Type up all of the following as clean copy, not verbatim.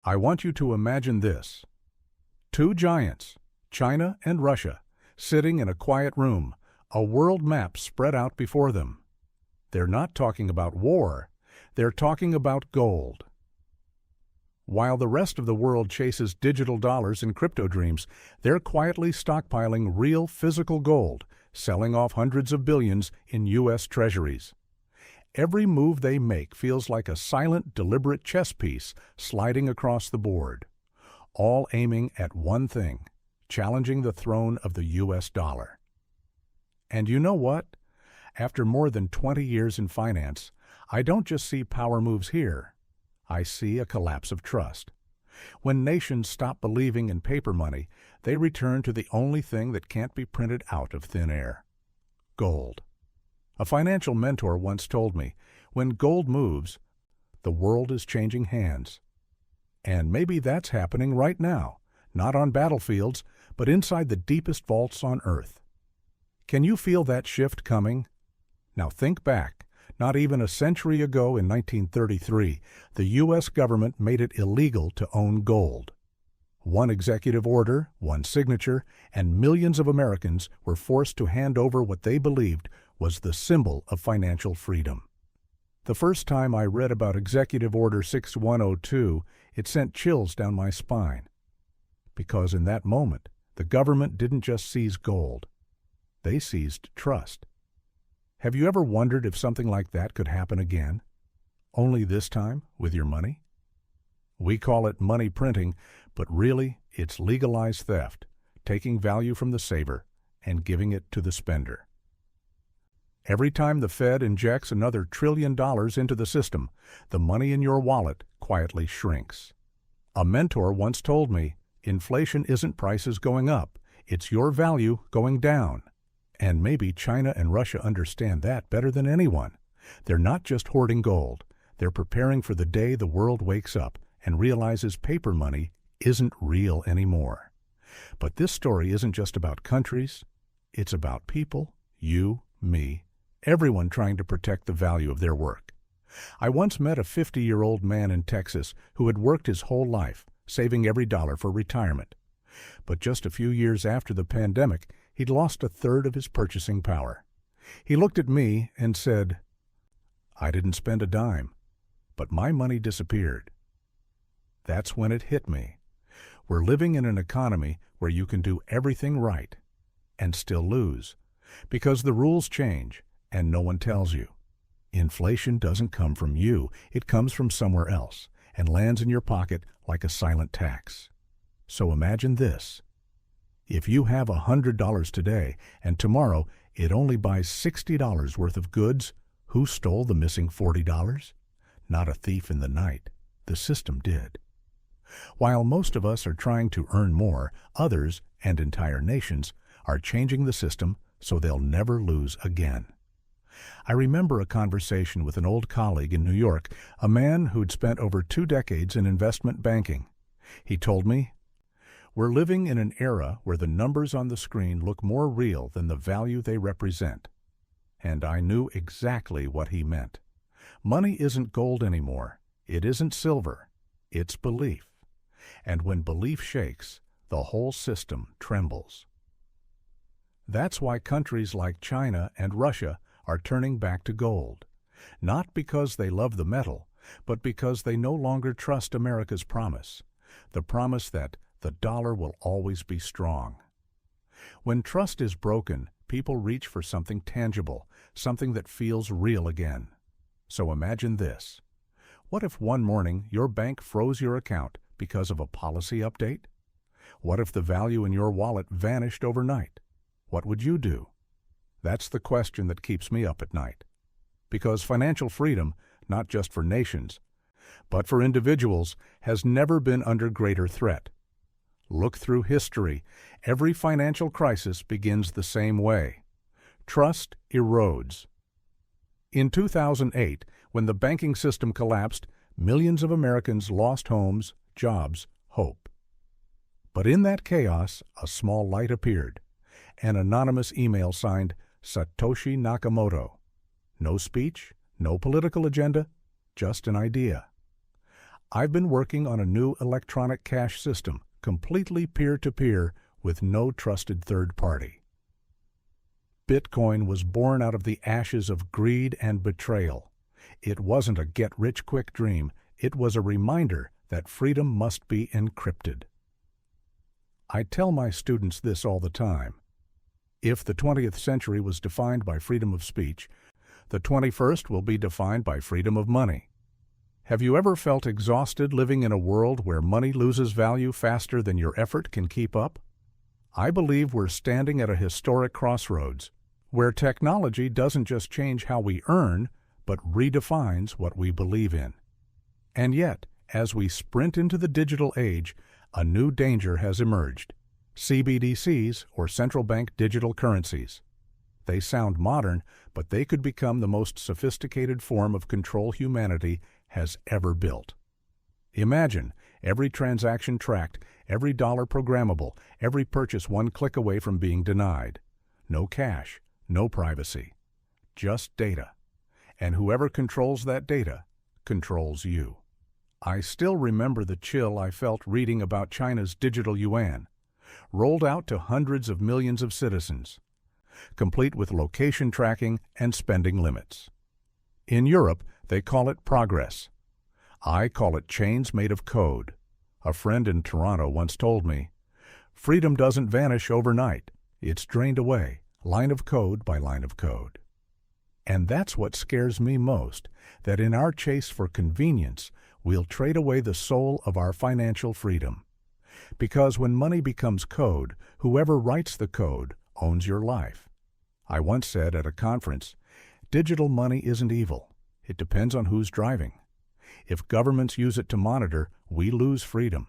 I want you to imagine this. Two giants, China and Russia, sitting in a quiet room, a world map spread out before them. They're not talking about war, they're talking about gold. While the rest of the world chases digital dollars and crypto dreams, they're quietly stockpiling real physical gold, selling off hundreds of billions in U.S. treasuries. Every move they make feels like a silent, deliberate chess piece sliding across the board, all aiming at one thing, challenging the throne of the U.S. dollar. And you know what? After more than 20 years in finance, I don't just see power moves here. I see a collapse of trust. When nations stop believing in paper money, they return to the only thing that can't be printed out of thin air: gold. A financial mentor once told me, when gold moves, the world is changing hands. And maybe that's happening right now, not on battlefields, but inside the deepest vaults on Earth. Can you feel that shift coming? Now think back. Not even a century ago in 1933, the U.S. government made it illegal to own gold. One executive order, one signature, and millions of Americans were forced to hand over what they believed was the symbol of financial freedom. The first time I read about Executive Order 6102, it sent chills down my spine. Because in that moment, the government didn't just seize gold. They seized trust. Have you ever wondered if something like that could happen again? Only this time with your money? We call it money printing, but really it's legalized theft, taking value from the saver and giving it to the spender. Every time the Fed injects another $1 trillion into the system, the money in your wallet quietly shrinks. A mentor once told me, inflation isn't prices going up, it's your value going down. And maybe China and Russia understand that better than anyone. They're not just hoarding gold, they're preparing for the day the world wakes up and realizes paper money isn't real anymore. But this story isn't just about countries, it's about people, you, me, everyone trying to protect the value of their work. I once met a 50-year-old man in Texas who had worked his whole life, saving every dollar for retirement. But just a few years after the pandemic, he'd lost a third of his purchasing power. He looked at me and said, "I didn't spend a dime, but my money disappeared." That's when it hit me. We're living in an economy where you can do everything right and still lose, because the rules change and no one tells you. Inflation doesn't come from you, it comes from somewhere else and lands in your pocket like a silent tax. So imagine this. If you have $100 today and tomorrow it only buys $60 worth of goods, who stole the missing $40? Not a thief in the night. The system did. While most of us are trying to earn more, others, and entire nations, are changing the system so they'll never lose again. I remember a conversation with an old colleague in New York, a man who'd spent over 2 decades in investment banking. He told me, "We're living in an era where the numbers on the screen look more real than the value they represent." And I knew exactly what he meant. Money isn't gold anymore. It isn't silver. It's belief. And when belief shakes, the whole system trembles. That's why countries like China and Russia are turning back to gold. Not because they love the metal, but because they no longer trust America's promise. The promise that the dollar will always be strong. When trust is broken, people reach for something tangible, something that feels real again. So imagine this. What if one morning your bank froze your account because of a policy update? What if the value in your wallet vanished overnight? What would you do? That's the question that keeps me up at night. Because financial freedom, not just for nations, but for individuals, has never been under greater threat. Look through history. Every financial crisis begins the same way. Trust erodes. In 2008, when the banking system collapsed, millions of Americans lost homes, jobs, hope. But in that chaos, a small light appeared. An anonymous email signed Satoshi Nakamoto. No speech, no political agenda, just an idea. I've been working on a new electronic cash system, completely peer-to-peer with no trusted third party. Bitcoin was born out of the ashes of greed and betrayal. It wasn't a get-rich-quick dream. It was a reminder that freedom must be encrypted. I tell my students this all the time. If the 20th century was defined by freedom of speech, the 21st will be defined by freedom of money. Have you ever felt exhausted living in a world where money loses value faster than your effort can keep up? I believe we're standing at a historic crossroads, where technology doesn't just change how we earn, but redefines what we believe in. And yet, as we sprint into the digital age, a new danger has emerged: CBDCs, or central bank digital currencies. They sound modern, but they could become the most sophisticated form of control humanity has ever built. Imagine every transaction tracked, every dollar programmable, every purchase one click away from being denied. No cash, no privacy, just data. And whoever controls that data controls you. I still remember the chill I felt reading about China's digital yuan, rolled out to hundreds of millions of citizens, complete with location tracking and spending limits. In Europe, they call it progress. I call it chains made of code. A friend in Toronto once told me, "Freedom doesn't vanish overnight. It's drained away, line of code by line of code." And that's what scares me most, that in our chase for convenience, we'll trade away the soul of our financial freedom. Because when money becomes code, whoever writes the code owns your life. I once said at a conference, digital money isn't evil. It depends on who's driving. If governments use it to monitor, we lose freedom.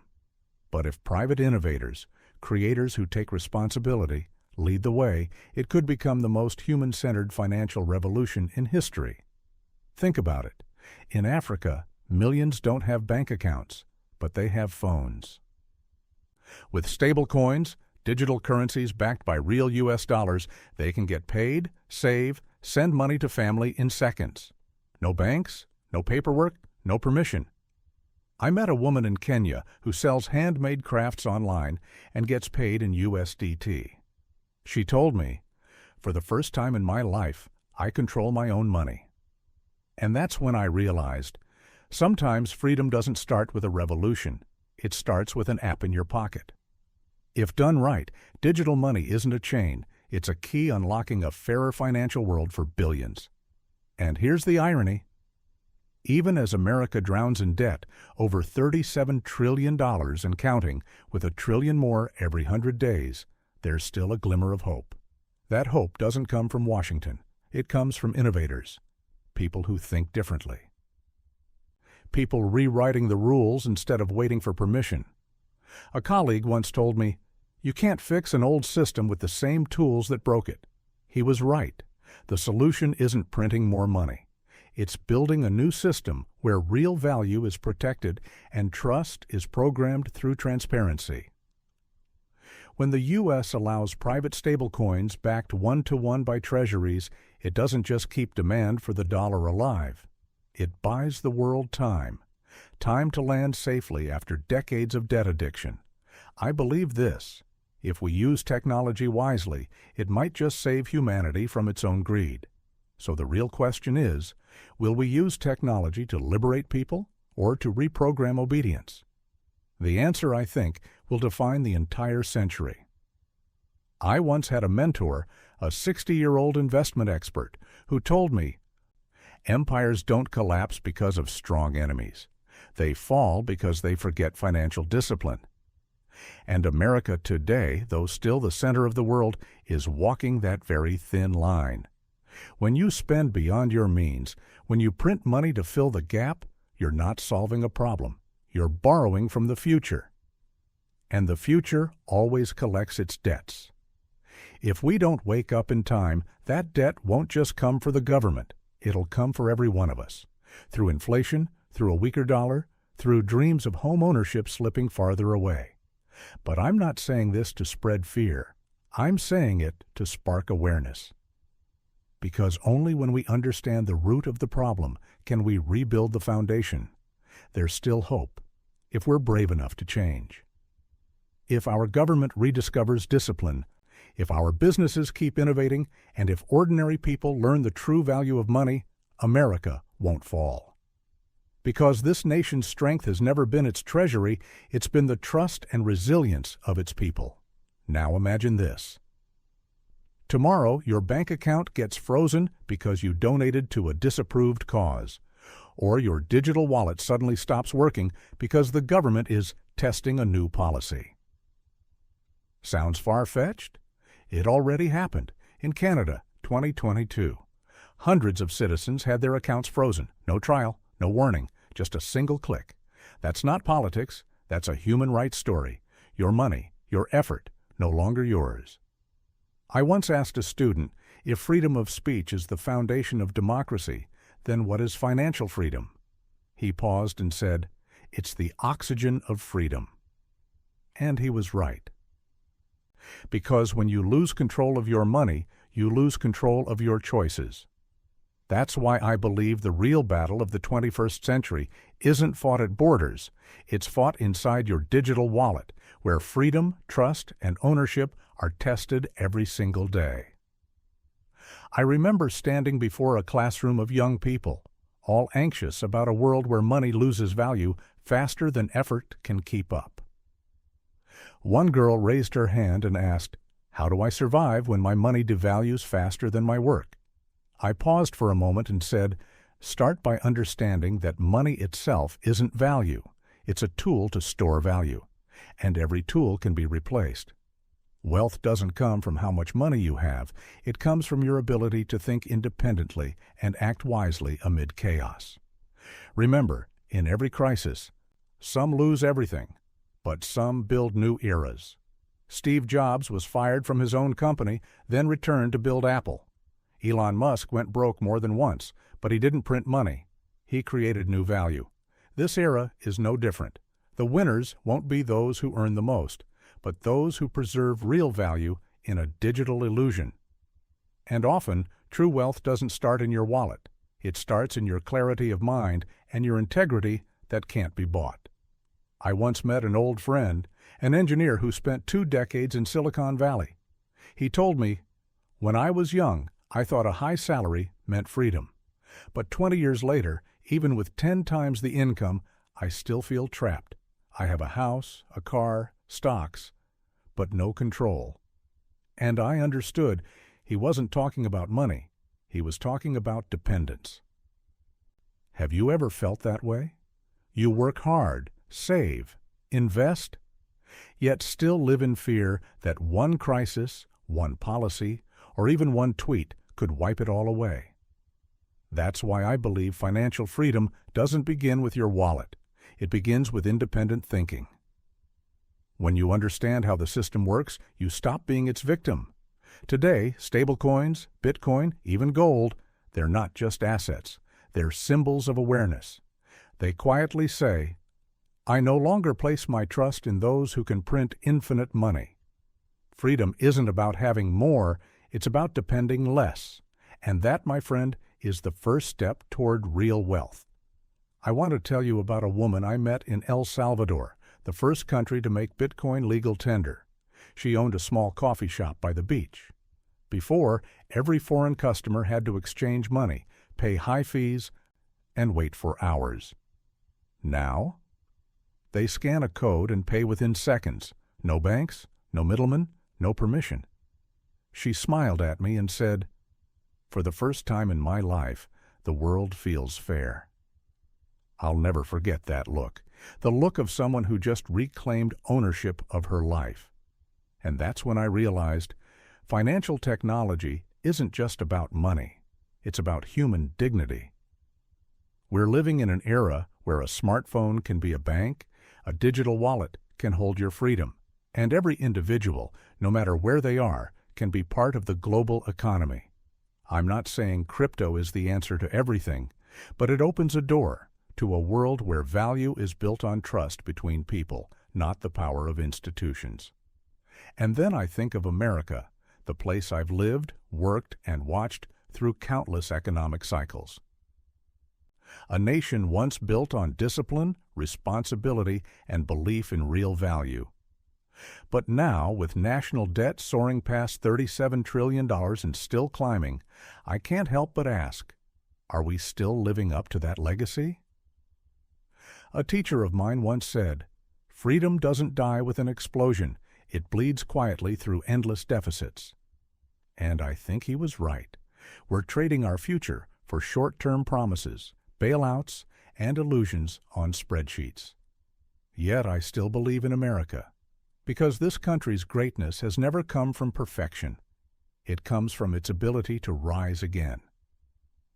But if private innovators, creators who take responsibility, lead the way, it could become the most human-centered financial revolution in history. Think about it. In Africa, millions don't have bank accounts, but they have phones. With stable coins, digital currencies backed by real US dollars, they can get paid, save, send money to family in seconds. No banks, no paperwork, no permission. I met a woman in Kenya who sells handmade crafts online and gets paid in USDT. She told me, "For the first time in my life, I control my own money." And that's when I realized, sometimes freedom doesn't start with a revolution. It starts with an app in your pocket. If done right, digital money isn't a chain. It's a key unlocking a fairer financial world for billions. And here's the irony. Even as America drowns in debt, over $37 trillion and counting, with $1 trillion more every 100 days, there's still a glimmer of hope. That hope doesn't come from Washington. It comes from innovators, people who think differently. People rewriting the rules instead of waiting for permission. A colleague once told me, "You can't fix an old system with the same tools that broke it." He was right. The solution isn't printing more money. It's building a new system where real value is protected and trust is programmed through transparency. When the U.S. allows private stablecoins backed one-to-one by treasuries, it doesn't just keep demand for the dollar alive. It buys the world time to land safely after decades of debt addiction. I believe this: if we use technology wisely, it might just save humanity from its own greed. So the real question is, will we use technology to liberate people or to reprogram obedience? The answer, I think, will define the entire century. I once had a mentor, a 60-year-old investment expert, who told me, "Empires don't collapse because of strong enemies. They fall because they forget financial discipline." And America today, though still the center of the world, is walking that very thin line. When you spend beyond your means, when you print money to fill the gap, you're not solving a problem. You're borrowing from the future. And the future always collects its debts. If we don't wake up in time, that debt won't just come for the government. It'll come for every one of us. Through inflation, through a weaker dollar, through dreams of home ownership slipping farther away. But I'm not saying this to spread fear. I'm saying it to spark awareness. Because only when we understand the root of the problem can we rebuild the foundation. there's still hope, if we're brave enough to change. If our government rediscovers discipline, if our businesses keep innovating, and if ordinary people learn the true value of money, America won't fall. Because this nation's strength has never been its treasury, it's been the trust and resilience of its people. Now imagine this. Tomorrow, your bank account gets frozen because you donated to a disapproved cause, or your digital wallet suddenly stops working because the government is testing a new policy. Sounds far-fetched? It already happened. In Canada, 2022. Hundreds of citizens had their accounts frozen. No trial, no warning, just a single click. That's not politics. That's a human rights story. Your money, your effort, no longer yours. I once asked a student, if freedom of speech is the foundation of democracy, then what is financial freedom? He paused and said, it's the oxygen of freedom. And he was right. Because when you lose control of your money, you lose control of your choices. That's why I believe the real battle of the 21st century isn't fought at borders. It's fought inside your digital wallet, where freedom, trust, and ownership are tested every single day. I remember standing before a classroom of young people, all anxious about a world where money loses value faster than effort can keep up. One girl raised her hand and asked, "How do I survive when my money devalues faster than my work?" I paused for a moment and said, "Start by understanding that money itself isn't value. It's a tool to store value, and every tool can be replaced. Wealth doesn't come from how much money you have. It comes from your ability to think independently and act wisely amid chaos. Remember, in every crisis, some lose everything, but some build new eras. Steve Jobs was fired from his own company, then returned to build Apple. Elon Musk went broke more than once, but he didn't print money. He created new value. This era is no different. The winners won't be those who earn the most, but those who preserve real value in a digital illusion. And often, true wealth doesn't start in your wallet. It starts in your clarity of mind and your integrity that can't be bought. I once met an old friend, an engineer who spent 2 decades in Silicon Valley. He told me, "When I was young, I thought a high salary meant freedom. But 20 years later, even with 10 times the income, I still feel trapped. I have a house, a car, stocks, but no control." And I understood he wasn't talking about money. He was talking about dependence. Have you ever felt that way? You work hard, save, invest, yet still live in fear that one crisis, one policy, or even one tweet could wipe it all away. That's why I believe financial freedom doesn't begin with your wallet. It begins with independent thinking. When you understand how the system works, you stop being its victim. Today, stablecoins, Bitcoin, even gold, they're not just assets. They're symbols of awareness. They quietly say, "I no longer place my trust in those who can print infinite money." Freedom isn't about having more, it's about depending less. And that, my friend, is the first step toward real wealth. I want to tell you about a woman I met in El Salvador, the first country to make Bitcoin legal tender. She owned a small coffee shop by the beach. Before, every foreign customer had to exchange money, pay high fees, and wait for hours. Now, they scan a code and pay within seconds. No banks, no middlemen, no permission. She smiled at me and said, "For the first time in my life, the world feels fair." I'll never forget that look, the look of someone who just reclaimed ownership of her life. And that's when I realized financial technology isn't just about money. It's about human dignity. We're living in an era where a smartphone can be a bank, a digital wallet can hold your freedom, and every individual, no matter where they are, can be part of the global economy. I'm not saying crypto is the answer to everything, but it opens a door to a world where value is built on trust between people, not the power of institutions. And then I think of America, the place I've lived, worked, and watched through countless economic cycles. A nation once built on discipline, responsibility, and belief in real value. But now, with national debt soaring past $37 trillion and still climbing, I can't help but ask, are we still living up to that legacy? A teacher of mine once said, "Freedom doesn't die with an explosion, it bleeds quietly through endless deficits." And I think he was right. We're trading our future for short-term promises, bailouts, and illusions on spreadsheets. Yet I still believe in America, because this country's greatness has never come from perfection. It comes from its ability to rise again.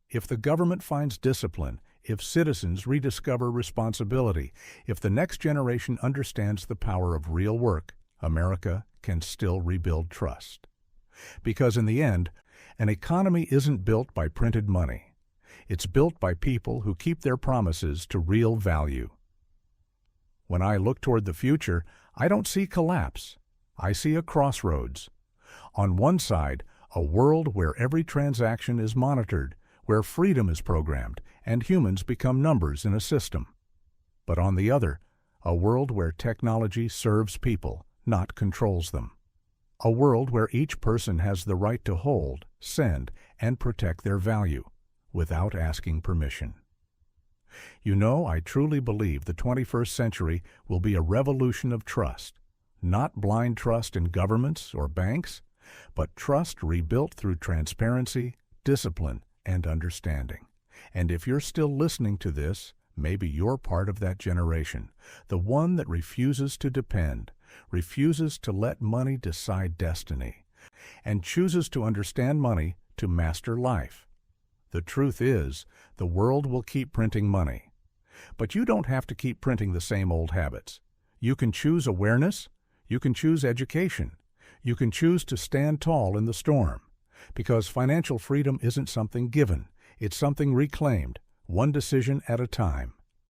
If the government finds discipline, if citizens rediscover responsibility, if the next generation understands the power of real work, America can still rebuild trust. Because in the end, an economy isn't built by printed money. It's built by people who keep their promises to real value. When I look toward the future, I don't see collapse. I see a crossroads. On one side, a world where every transaction is monitored, where freedom is programmed, and humans become numbers in a system. But on the other, a world where technology serves people, not controls them. A world where each person has the right to hold, send, and protect their value, without asking permission. You know, I truly believe the 21st century will be a revolution of trust. Not blind trust in governments or banks, but trust rebuilt through transparency, discipline, and understanding. And if you're still listening to this, maybe you're part of that generation, the one that refuses to depend, refuses to let money decide destiny, and chooses to understand money to master life. The truth is, the world will keep printing money. But you don't have to keep printing the same old habits. You can choose awareness, you can choose education, you can choose to stand tall in the storm. Because financial freedom isn't something given, it's something reclaimed, one decision at a time.